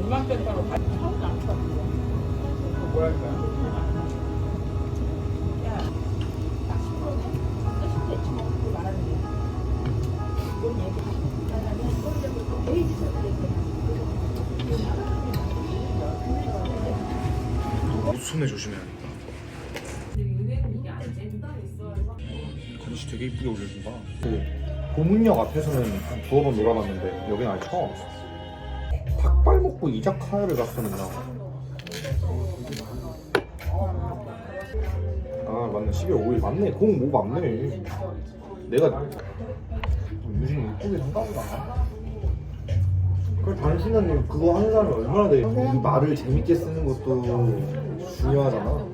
문화센터로 가. 처음에 안 써. 뭐랄까. 야, 나 10%네. 뜻이 대충 먹고 말하는데. 이건 얘기하고 나는 이거를 베이지 써드렸잖아. 손에 조심해야겠다. 건시 되게 이쁘게 올려준다. 고문역 앞에서는 한 두어 번 놀아봤는데 여기는 아직 처음 왔어. 닭발 먹고 이자카야를 갔었나? 아 맞네, 12월 5일 맞네. 05 맞네. 내가 유진이 이쁘게 한가 보다. 그 단순한 그거 하는 사람이 얼마나 돼. 이 말을 재밌게 쓰는 것도 중요하잖아.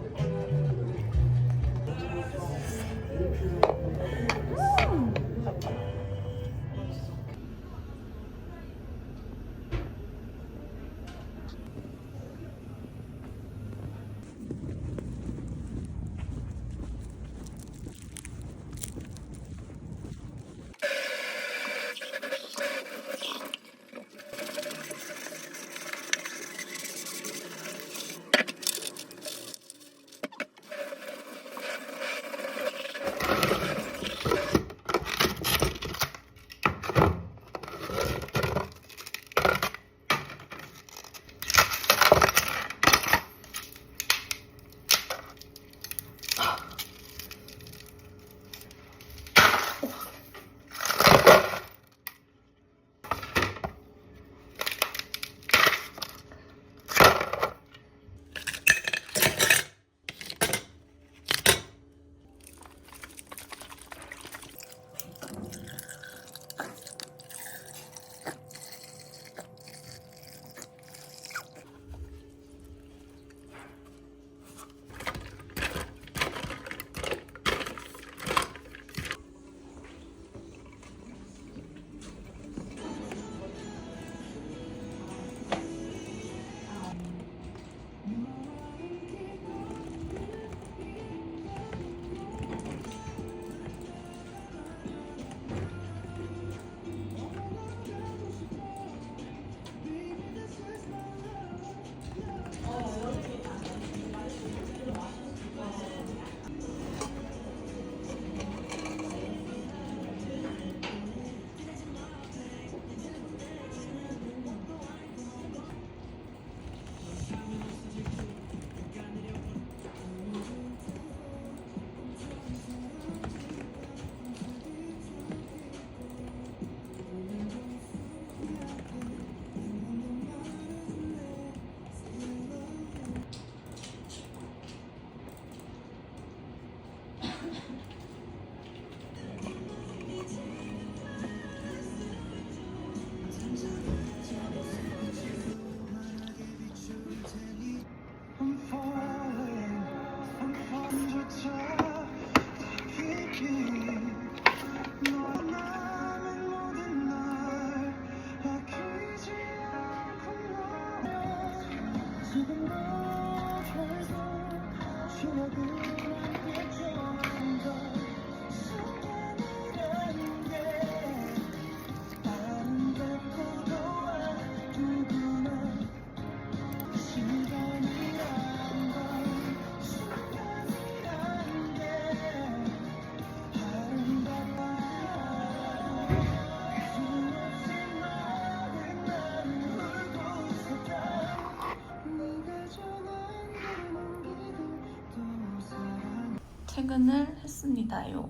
퇴근을 했습니다요.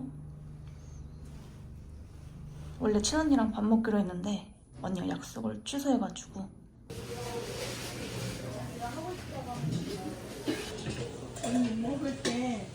원래 친언니랑 밥 먹기로 했는데 언니가 약속을 취소해가지고 먹을 때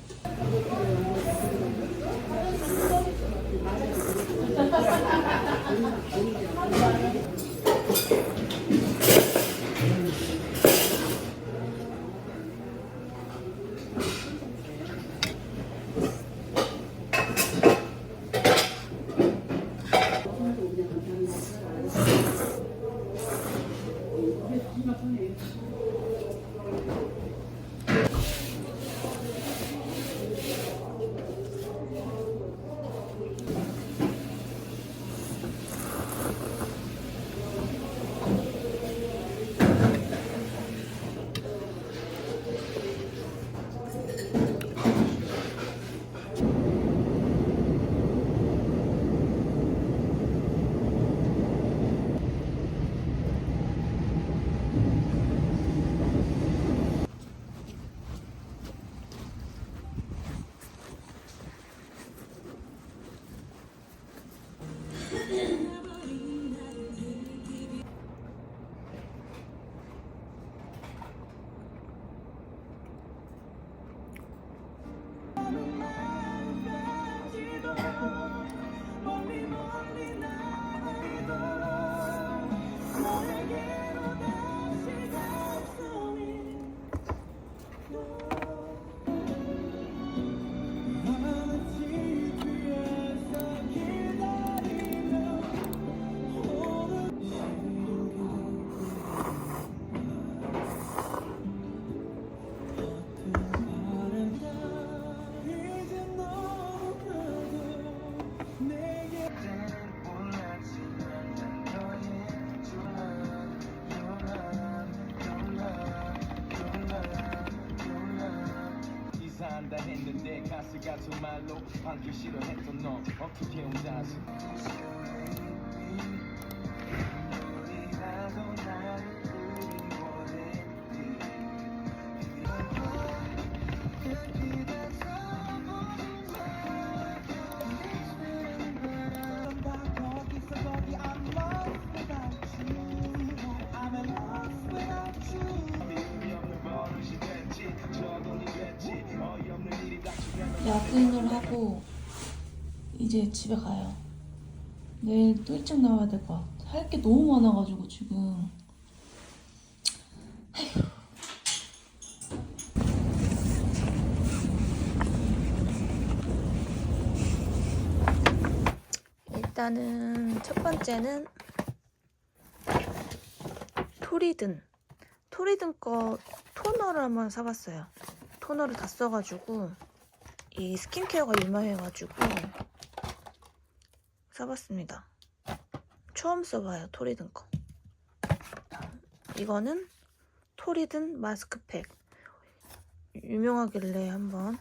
했는데 가스 같은 말로 방귀 싫어했던 너 어떻게 혼자서 야근을 하고 이제 집에 가요. 내일 또 일찍 나와야 될 것 같아. 할 게 너무 많아가지고 지금. 일단은 첫 번째는 토리든 거 토너를 한번 사봤어요. 토너를 다 써가지고 이 스킨케어가 유명해가지고 사봤습니다. 처음 써봐요, 토리든 거. 이거는 토리든 마스크팩. 유명하길래 한번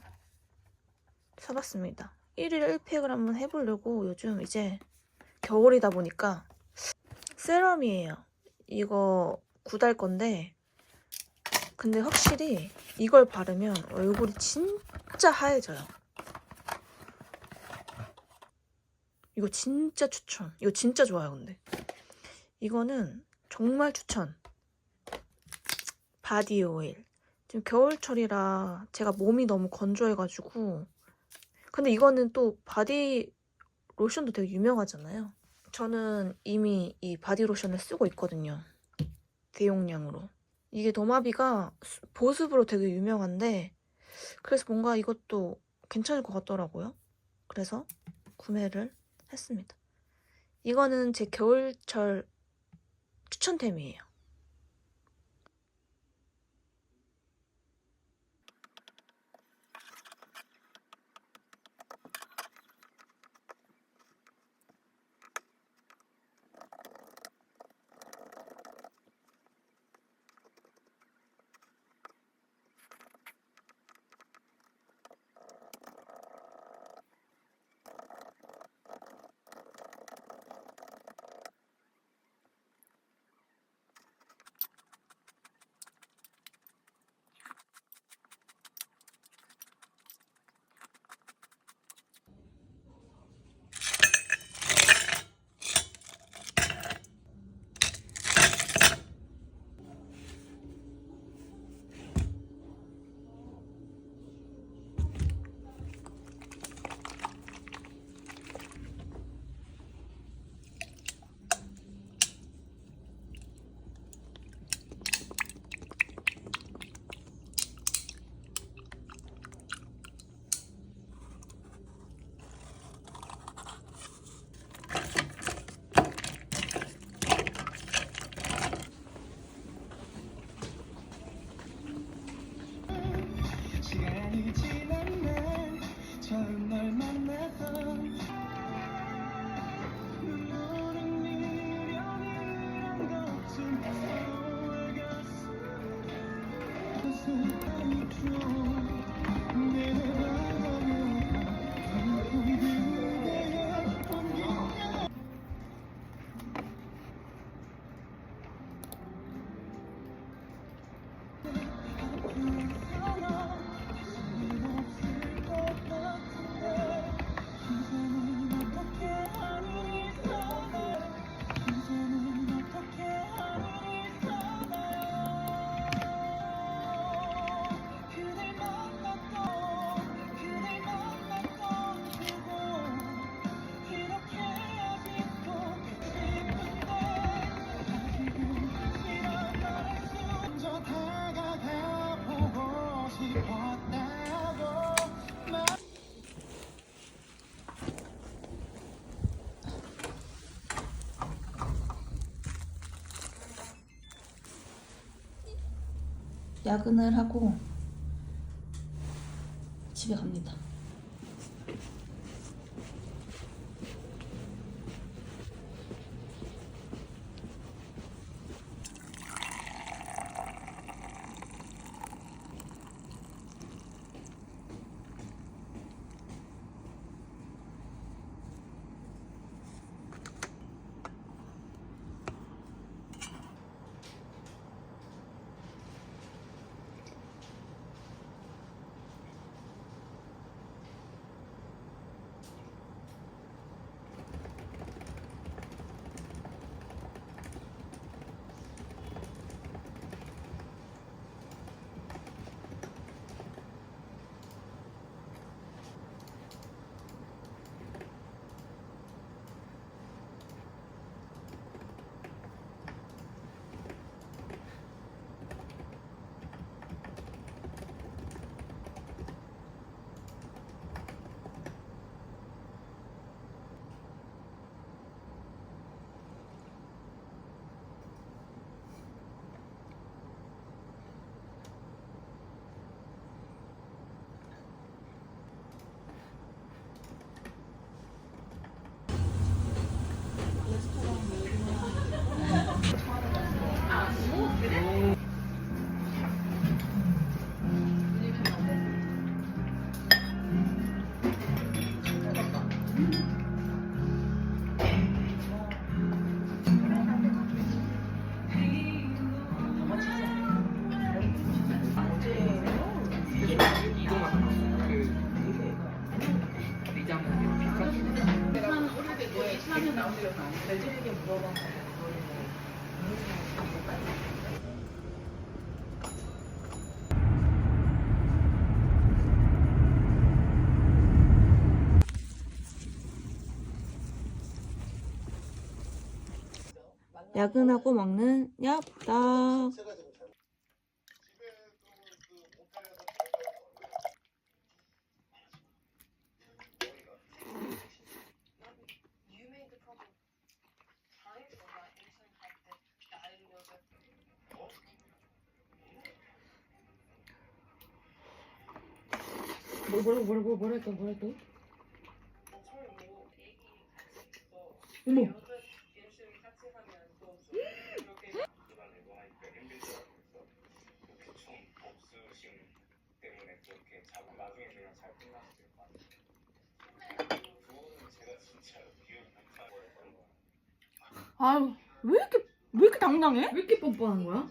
사봤습니다. 1일 1팩을 한번 해보려고. 요즘 이제 겨울이다 보니까. 세럼이에요. 이거 9달 건데 근데 확실히 이걸 바르면 얼굴이 진짜 하얘져요. 이거 진짜 추천. 이거 진짜 좋아요. 근데 이거는 정말 추천. 바디 오일. 지금 겨울철이라 제가 몸이 너무 건조해가지고. 근데 이거는 또 바디 로션도 되게 유명하잖아요. 저는 이미 이 바디 로션을 쓰고 있거든요. 대용량으로. 이게 더마비가 보습으로 되게 유명한데 그래서 뭔가 이것도 괜찮을 것 같더라고요. 그래서 구매를 했습니다. 이거는 제 겨울철 추천템이에요. 시간이 지난 날 처음 널 만났던 눈물은 미련이란 것좀 서울갔어 가슴이 줘 내가 바라보며 그대의 온기가 야근을 하고 집에 갑니다. 야근하고 먹는 엽떡. 뭐랄까? 어머. 아유, 왜 이렇게 당당해? 왜 이렇게 뻔뻔한 거야?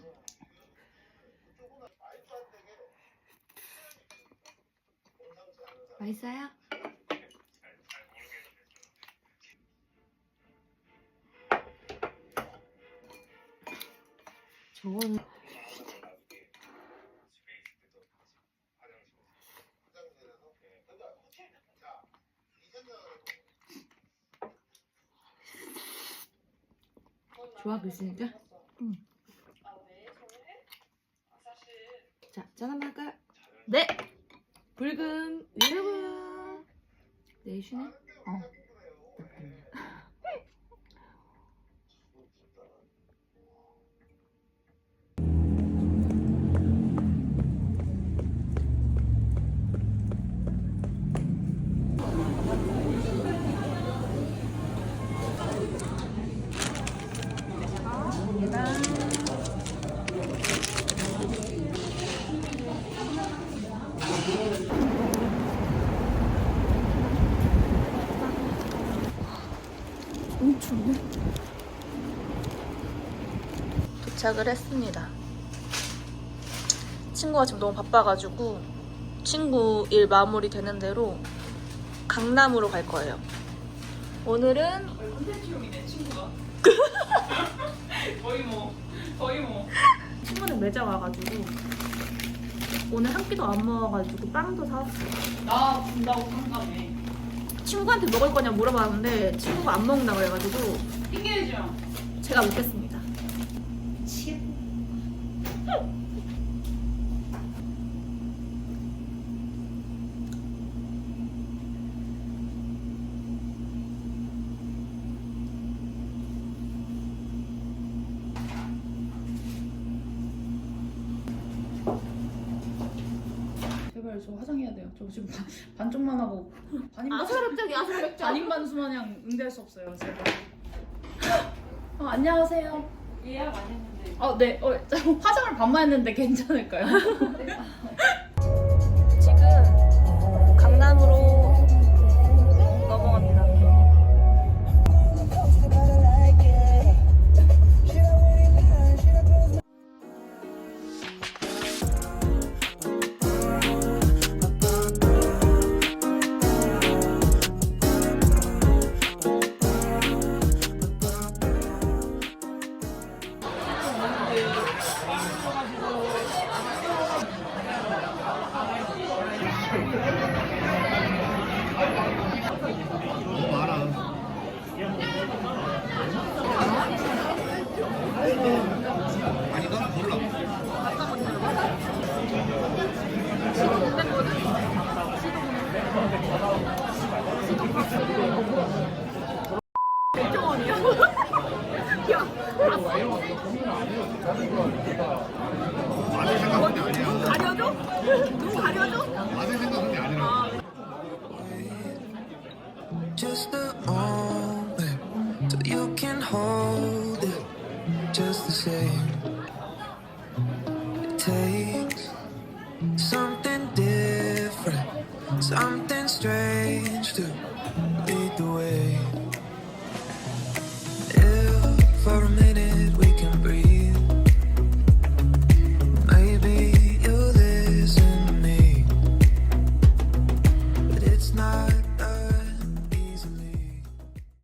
맛있어요? 저거는 좋아 글쓰니까? 응. 자, 짠 한번 할까요? 네! 불금 여러분 내일 쉬네? 도착을 했습니다. 친구가 지금 너무 바빠가지고 친구 일 마무리 되는 대로 강남으로 갈 거예요. 오늘은 콘텐츠용이네 친구가. 거의 뭐. 친구는 매장 와가지고 오늘 한 끼도 안 먹어가지고 빵도 사왔어요. 나 준다고 상담해. 친구한테 먹을 거냐 물어봤는데 친구가 안 먹는다 그래가지고 핑계대지 마. 제가 먹겠습니다. 제발 저 화장해야 돼요. 저 지금 반쪽만 하고 아스라백작이 아스라백작. 반인반수 마냥 응대할 수 없어요. 제발. 안녕하세요. 예약 안 했는데. 네. 화장을 반만 했는데 괜찮을까요? 지금 강남으로 넘어갑니다. 가려줘? 눈 가려줘? 아들 생각한 게 아니라. Just the only till you can hold it just the same.